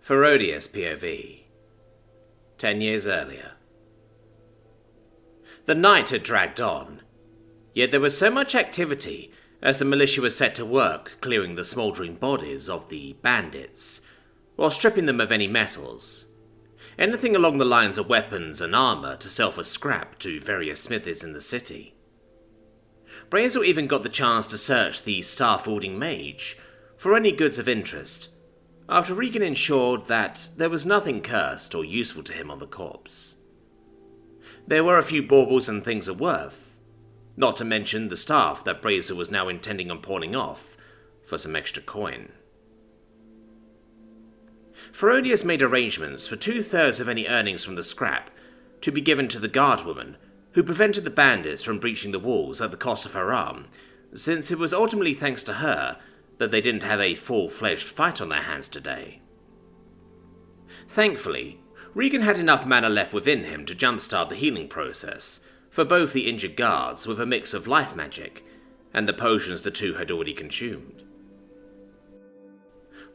Ferodius POV. 10 years earlier. The night had dragged on, yet there was so much activity as the militia was set to work clearing the smouldering bodies of the bandits, while stripping them of any metals. Anything along the lines of weapons and armour to sell for scrap to various smithies in the city. Brazel even got the chance to search the star-folding mage for any goods of interest, after Regan ensured that there was nothing cursed or useful to him on the corpse. There were a few baubles and things of worth, not to mention the staff that Brazel was now intending on pawning off for some extra coin. Ferodius made arrangements for 2/3 of any earnings from the scrap to be given to the guardwoman who prevented the bandits from breaching the walls at the cost of her arm, since it was ultimately thanks to her that they didn't have a full-fledged fight on their hands today. Thankfully, Regan had enough mana left within him to jumpstart the healing process for both the injured guards with a mix of life magic and the potions the two had already consumed.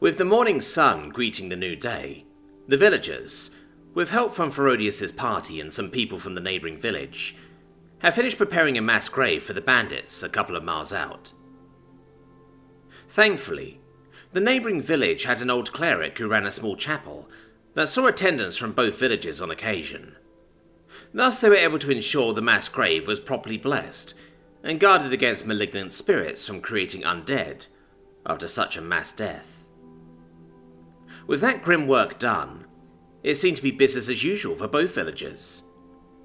With the morning sun greeting the new day, the villagers, with help from Ferodius's party and some people from the neighbouring village, had finished preparing a mass grave for the bandits a couple of miles out. Thankfully, the neighbouring village had an old cleric who ran a small chapel that saw attendants from both villages on occasion. Thus they were able to ensure the mass grave was properly blessed and guarded against malignant spirits from creating undead after such a mass death. With that grim work done, it seemed to be business as usual for both villages.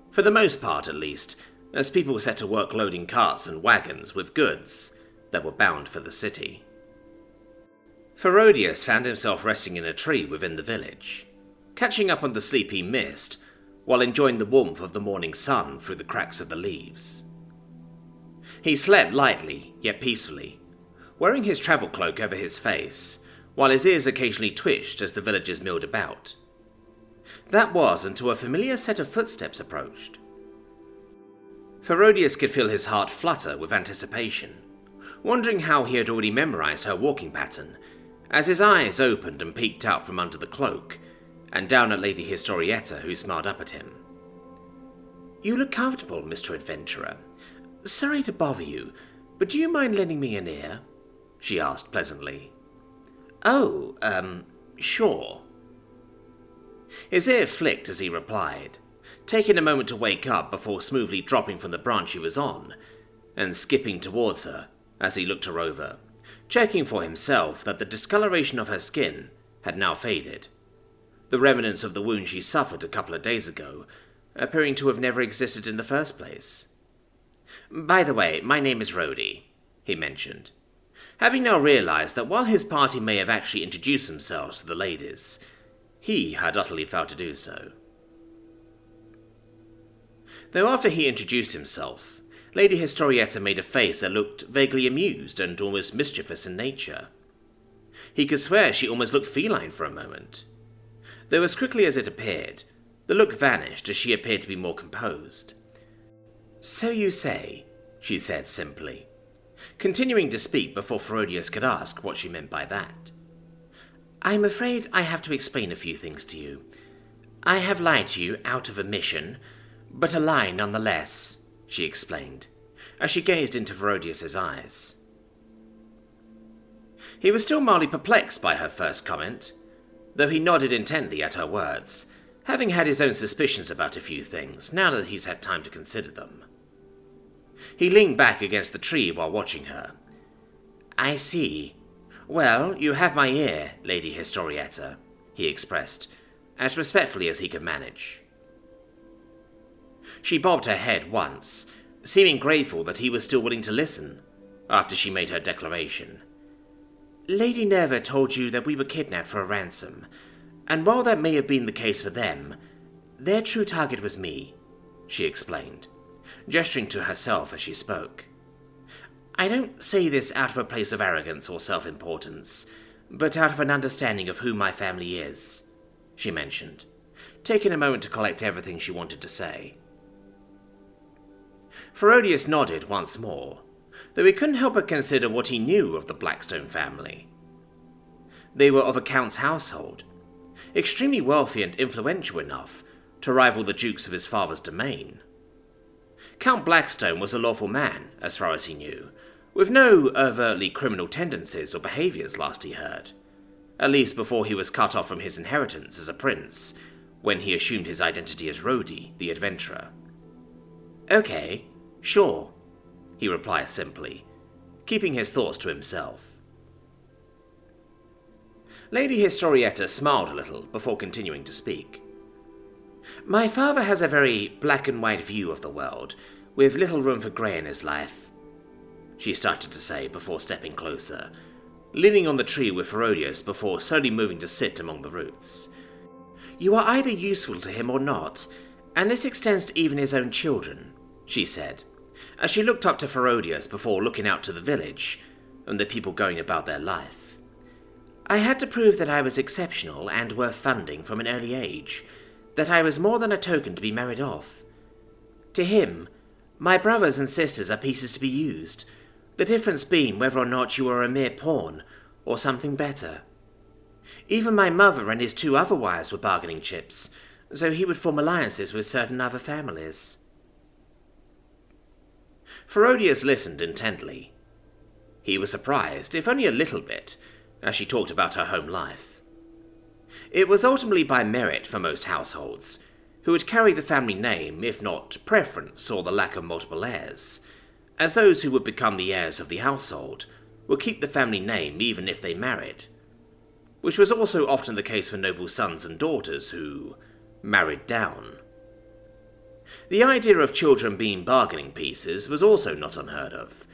For the most part, at least, as people set to work loading carts and wagons with goods that were bound for the city. Ferodius found himself resting in a tree within the village, catching up on the sleepy mist while enjoying the warmth of the morning sun through the cracks of the leaves. He slept lightly, yet peacefully, wearing his travel cloak over his face, while his ears occasionally twitched as the villagers milled about. That was until a familiar set of footsteps approached. Ferodius could feel his heart flutter with anticipation, wondering how he had already memorized her walking pattern, as his eyes opened and peeked out from under the cloak, and down at Lady Historieta, who smiled up at him. "You look comfortable, Mr. Adventurer. Sorry to bother you, but do you mind lending me an ear?" she asked pleasantly. "Oh, sure." His ear flicked as he replied, taking a moment to wake up before smoothly dropping from the branch he was on, and skipping towards her as he looked her over, checking for himself that the discoloration of her skin had now faded, the remnants of the wound she suffered a couple of days ago appearing to have never existed in the first place. "By the way, my name is Rhodey," he mentioned, having now realized that while his party may have actually introduced themselves to the ladies, he had utterly failed to do so. Though after he introduced himself, Lady Historieta made a face that looked vaguely amused and almost mischievous in nature. He could swear she almost looked feline for a moment. Though as quickly as it appeared, the look vanished as she appeared to be more composed. "So you say," she said simply, continuing to speak before Ferodius could ask what she meant by that. "I'm afraid I have to explain a few things to you. I have lied to you out of omission, but a lie nonetheless," she explained, as she gazed into Ferodius's eyes. He was still mildly perplexed by her first comment, though he nodded intently at her words, having had his own suspicions about a few things now that he's had time to consider them. He leaned back against the tree while watching her. "I see. Well, you have my ear, Lady Historieta," he expressed, as respectfully as he could manage. She bobbed her head once, seeming grateful that he was still willing to listen, after she made her declaration. "Lady Nerva told you that we were kidnapped for a ransom, and while that may have been the case for them, their true target was me," she explained, gesturing to herself as she spoke. "I don't say this out of a place of arrogance or self-importance, but out of an understanding of who my family is," she mentioned, taking a moment to collect everything she wanted to say. Ferodius nodded once more, though he couldn't help but consider what he knew of the Blackstone family. They were of a count's household, extremely wealthy and influential enough to rival the dukes of his father's domain. Count Blackstone was a lawful man, as far as he knew, with no overtly criminal tendencies or behaviours last he heard, at least before he was cut off from his inheritance as a prince, when he assumed his identity as Rhodey, the adventurer. "Okay, sure," he replied simply, keeping his thoughts to himself. Lady Historieta smiled a little before continuing to speak. "My father has a very black and white view of the world, with little room for grey in his life," she started to say before stepping closer, leaning on the tree with Herodias before slowly moving to sit among the roots. "You are either useful to him or not, and this extends to even his own children," she said, as she looked up to Herodias before looking out to the village and the people going about their life. "I had to prove that I was exceptional and worth funding from an early age, that I was more than a token to be married off. To him, my brothers and sisters are pieces to be used, the difference being whether or not you are a mere pawn or something better. Even my mother and his 2 other wives were bargaining chips, so he would form alliances with certain other families." Herodias listened intently. He was surprised, if only a little bit, as she talked about her home life. It was ultimately by merit for most households, who would carry the family name, if not preference or the lack of multiple heirs, as those who would become the heirs of the household would keep the family name even if they married, which was also often the case for noble sons and daughters who married down. The idea of children being bargaining pieces was also not unheard of,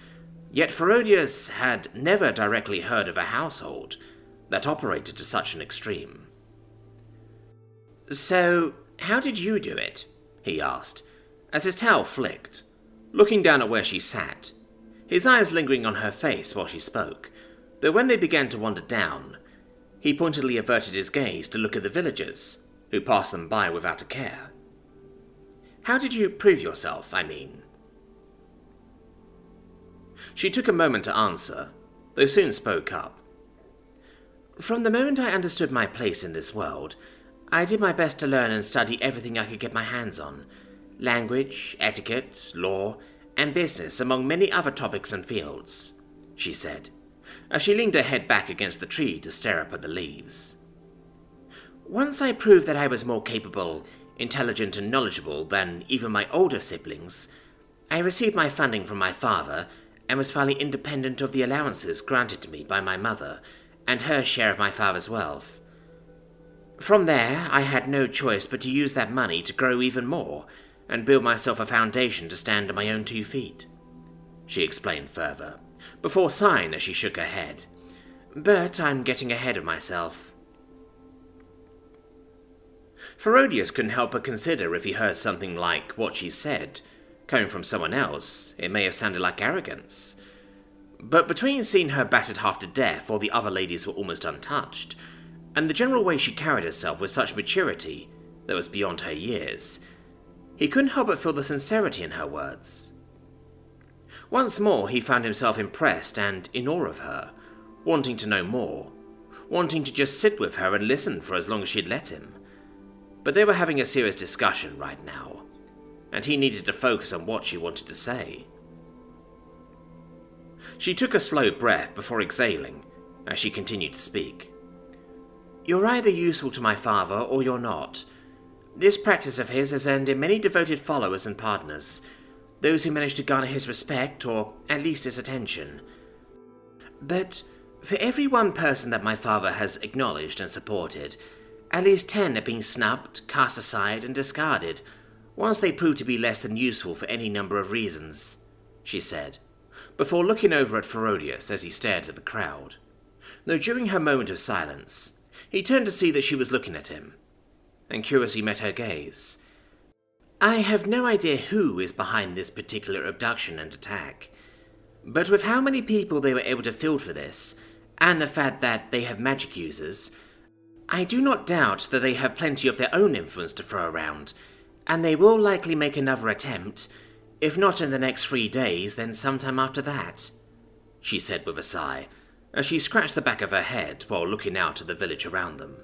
yet Herodias had never directly heard of a household that operated to such an extreme. "So, how did you do it?" he asked, as his towel flicked, looking down at where she sat, his eyes lingering on her face while she spoke, though when they began to wander down, he pointedly averted his gaze to look at the villagers, who passed them by without a care. "How did you prove yourself, I mean?" She took a moment to answer, though soon spoke up. "From the moment I understood my place in this world, I did my best to learn and study everything I could get my hands on. Language, etiquette, law, and business, among many other topics and fields," she said, as she leaned her head back against the tree to stare up at the leaves. "Once I proved that I was more capable, intelligent, and knowledgeable than even my older siblings, I received my funding from my father and was finally independent of the allowances granted to me by my mother and her share of my father's wealth. From there, I had no choice but to use that money to grow even more and build myself a foundation to stand on my own 2 feet, she explained further, before sighing as she shook her head. "But I'm getting ahead of myself." Herodias couldn't help but consider if he heard something like what she said, coming from someone else, it may have sounded like arrogance. But between seeing her battered half to death while the other ladies were almost untouched, and the general way she carried herself with such maturity that was beyond her years, he couldn't help but feel the sincerity in her words. Once more he found himself impressed and in awe of her, wanting to know more, wanting to just sit with her and listen for as long as she'd let him. But they were having a serious discussion right now, and he needed to focus on what she wanted to say. She took a slow breath before exhaling as she continued to speak. "You're either useful to my father or you're not. This practice of his has earned him many devoted followers and partners, those who manage to garner his respect or at least his attention. But for every one person that my father has acknowledged and supported, at least 10 have been snubbed, cast aside, and discarded, once they prove to be less than useful for any number of reasons," she said, before looking over at Herodias as he stared at the crowd. Though during her moment of silence, he turned to see that she was looking at him, and curiously met her gaze. "I have no idea who is behind this particular abduction and attack, but with how many people they were able to field for this, and the fact that they have magic users, I do not doubt that they have plenty of their own influence to throw around, and they will likely make another attempt, if not in the next 3 days, then sometime after that," she said with a sigh, as she scratched the back of her head while looking out at the village around them.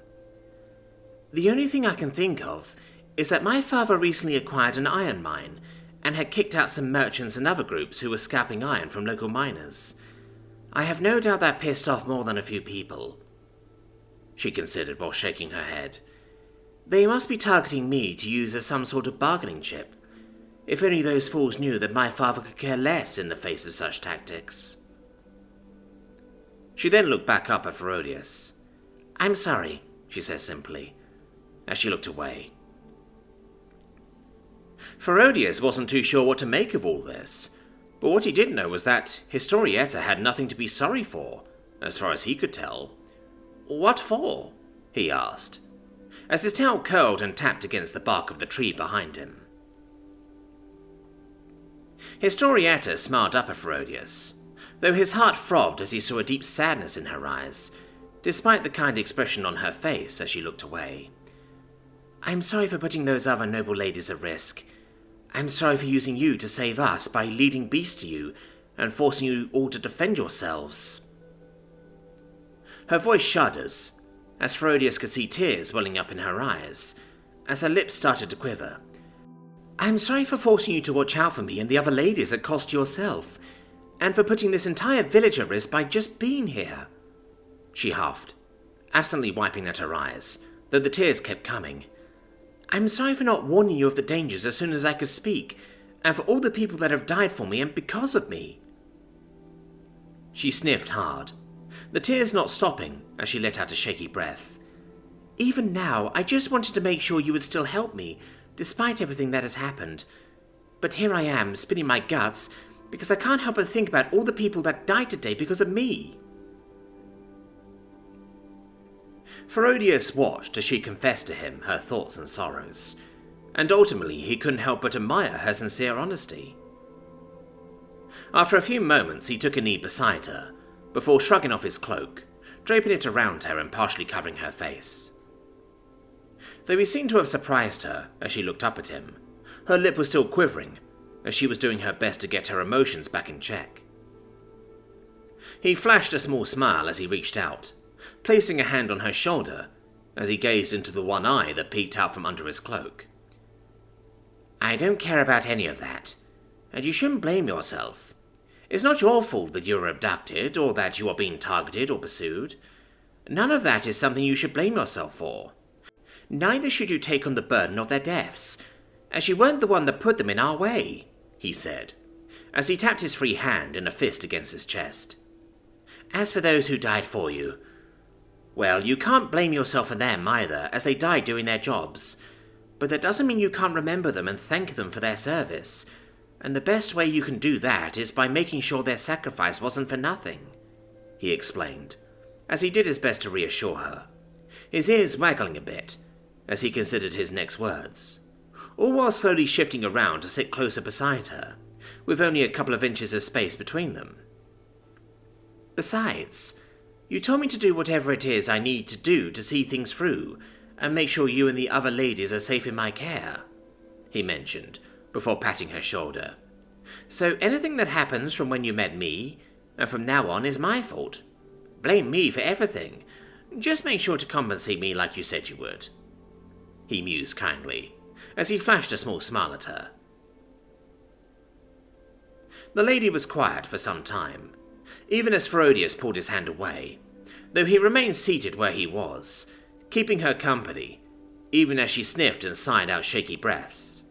The only thing I can think of is that my father recently acquired an iron mine and had kicked out some merchants and other groups who were scalping iron from local miners. I have no doubt that pissed off more than a few people. She considered while shaking her head. They must be targeting me to use as some sort of bargaining chip. If only those fools knew that my father could care less in the face of such tactics. She then looked back up at Herodias. I'm sorry, she says simply, as she looked away. Herodias wasn't too sure what to make of all this, but what he did know was that Historieta had nothing to be sorry for, as far as he could tell. What for? He asked, as his tail curled and tapped against the bark of the tree behind him. Historieta smiled up at Herodias, though his heart throbbed as he saw a deep sadness in her eyes, despite the kind expression on her face as she looked away. I'm sorry for putting those other noble ladies at risk. I'm sorry for using you to save us by leading beasts to you and forcing you all to defend yourselves. Her voice shudders, as Herodias could see tears welling up in her eyes, as her lips started to quiver. I'm sorry for forcing you to watch out for me and the other ladies at cost to yourself, and for putting this entire village at risk by just being here. She huffed, absently wiping at her eyes, though the tears kept coming. I'm sorry for not warning you of the dangers as soon as I could speak, and for all the people that have died for me and because of me. She sniffed hard, the tears not stopping as she let out a shaky breath. Even now, I just wanted to make sure you would still help me, despite everything that has happened. But here I am, spinning my guts, because I can't help but think about all the people that died today because of me. Herodias watched as she confessed to him her thoughts and sorrows, and ultimately he couldn't help but admire her sincere honesty. After a few moments he took a knee beside her, before shrugging off his cloak, draping it around her and partially covering her face. Though he seemed to have surprised her as she looked up at him, her lip was still quivering, as she was doing her best to get her emotions back in check. He flashed a small smile as he reached out, placing a hand on her shoulder as he gazed into the one eye that peeked out from under his cloak. I don't care about any of that, and you shouldn't blame yourself. It's not your fault that you were abducted, or that you are being targeted or pursued. None of that is something you should blame yourself for. Neither should you take on the burden of their deaths, as you weren't the one that put them in our way, he said, as he tapped his free hand in a fist against his chest. As for those who died for you, well, you can't blame yourself for them either, as they died doing their jobs. But that doesn't mean you can't remember them and thank them for their service. And the best way you can do that is by making sure their sacrifice wasn't for nothing, he explained, as he did his best to reassure her, his ears waggling a bit as he considered his next words, all while slowly shifting around to sit closer beside her, with only a couple of inches of space between them. Besides, you told me to do whatever it is I need to do to see things through, and make sure you and the other ladies are safe in my care, he mentioned, before patting her shoulder. So anything that happens from when you met me, and from now on, is my fault. Blame me for everything. Just make sure to compensate me like you said you would. He mused kindly, as he flashed a small smile at her. The lady was quiet for some time, even as Herodias pulled his hand away, though he remained seated where he was, keeping her company, even as she sniffed and sighed out shaky breaths.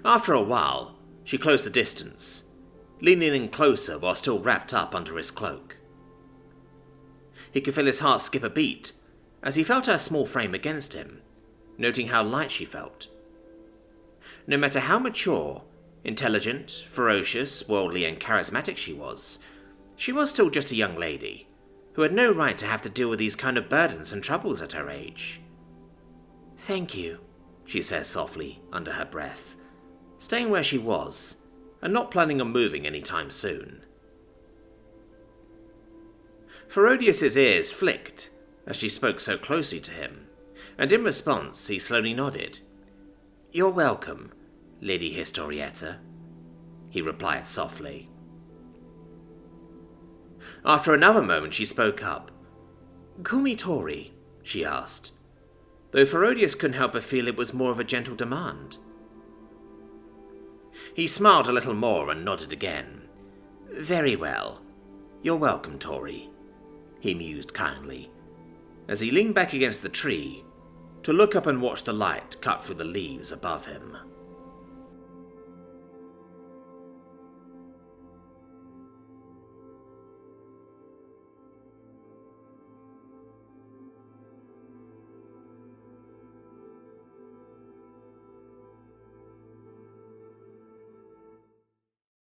After a while, she closed the distance, leaning in closer while still wrapped up under his cloak. He could feel his heart skip a beat as he felt her small frame against him, noting how light she felt. No matter how mature, intelligent, ferocious, worldly and charismatic she was still just a young lady, who had no right to have to deal with these kind of burdens and troubles at her age. Thank you, she said softly under her breath, staying where she was, and not planning on moving any time soon. Herodias' ears flicked as she spoke so closely to him, and in response he slowly nodded. You're welcome, Lady Historieta, he replied softly. After another moment she spoke up. Call me Tori, she asked. though Ferodius couldn't help but feel it was more of a gentle demand. He smiled a little more and nodded again. "Very well. You're welcome, Tori," he mused kindly, as he leaned back against the tree to look up and watch the light cut through the leaves above him.